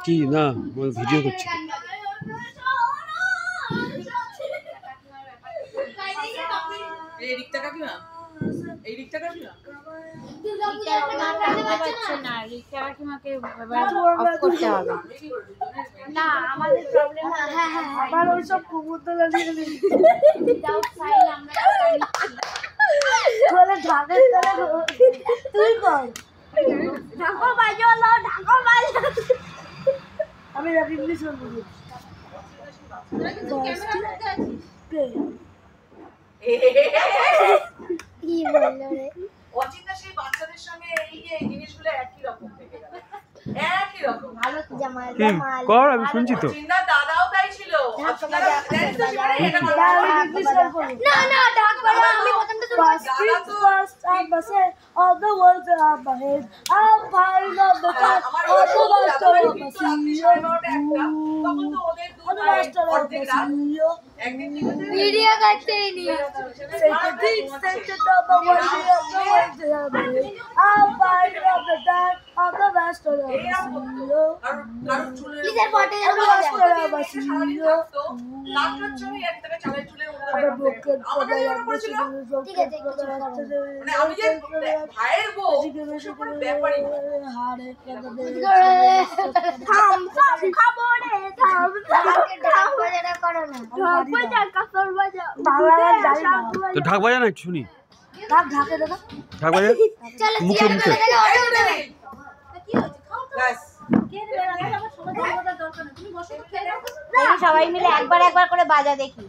কি না ভিডিও করছি। আমি ইংলিশ বলবো কি বললো রে অচিন্তা সেই বাচ্চাদের সঙ্গে এই জিনিসগুলো একই রকম থেকে গেল একই রকম ভালো জামাল জামাল কর আমি শুনছি তো অচিন্তা দাদাও তাই ছিল অচিন্তা না না ডাক বাজা আমি প্রথমটা তো first I must say all the words are my head I'm part of the part all the master of the CEO তখন তো ওদের দুটো একদিন ভিডিও করতে নি I'm part of the part of the master of the CEO কিসের পটে যাবো master of the CEO লাখটার ছবি একটা চালের চুলের মধ্যে আমাদের এরকম করেছিল ঠিক আছে মানে আমি যে ভাইয়ের বউ সকল ব্যাপারই হারে থাম থাম খাবো রে থাম আমাকে ঢাক বাজাটা করো না ঢাক বাজা কাসর বাজা বাংলা জানি না তো ঢাক বাজা না শুনি ঢাকে দাদা ঢাক বাজা চলো মুখে মুখে কি হচ্ছে খাও তো ব্যাস কে রে আমার সময় দরকার না তুমি বসে খেয়ে নাও সবাই মিলে একবার একবার করে বাজা দেখি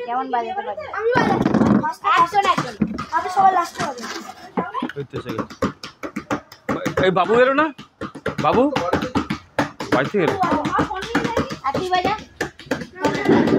কেমন বাজাতে পারে আমি বাজাবো একজন আপনি সবাই লাস্টে বাজাবেন এই তো এসে গেছে এই বাবু এলো না বাবু বাড়ি থেকে এলো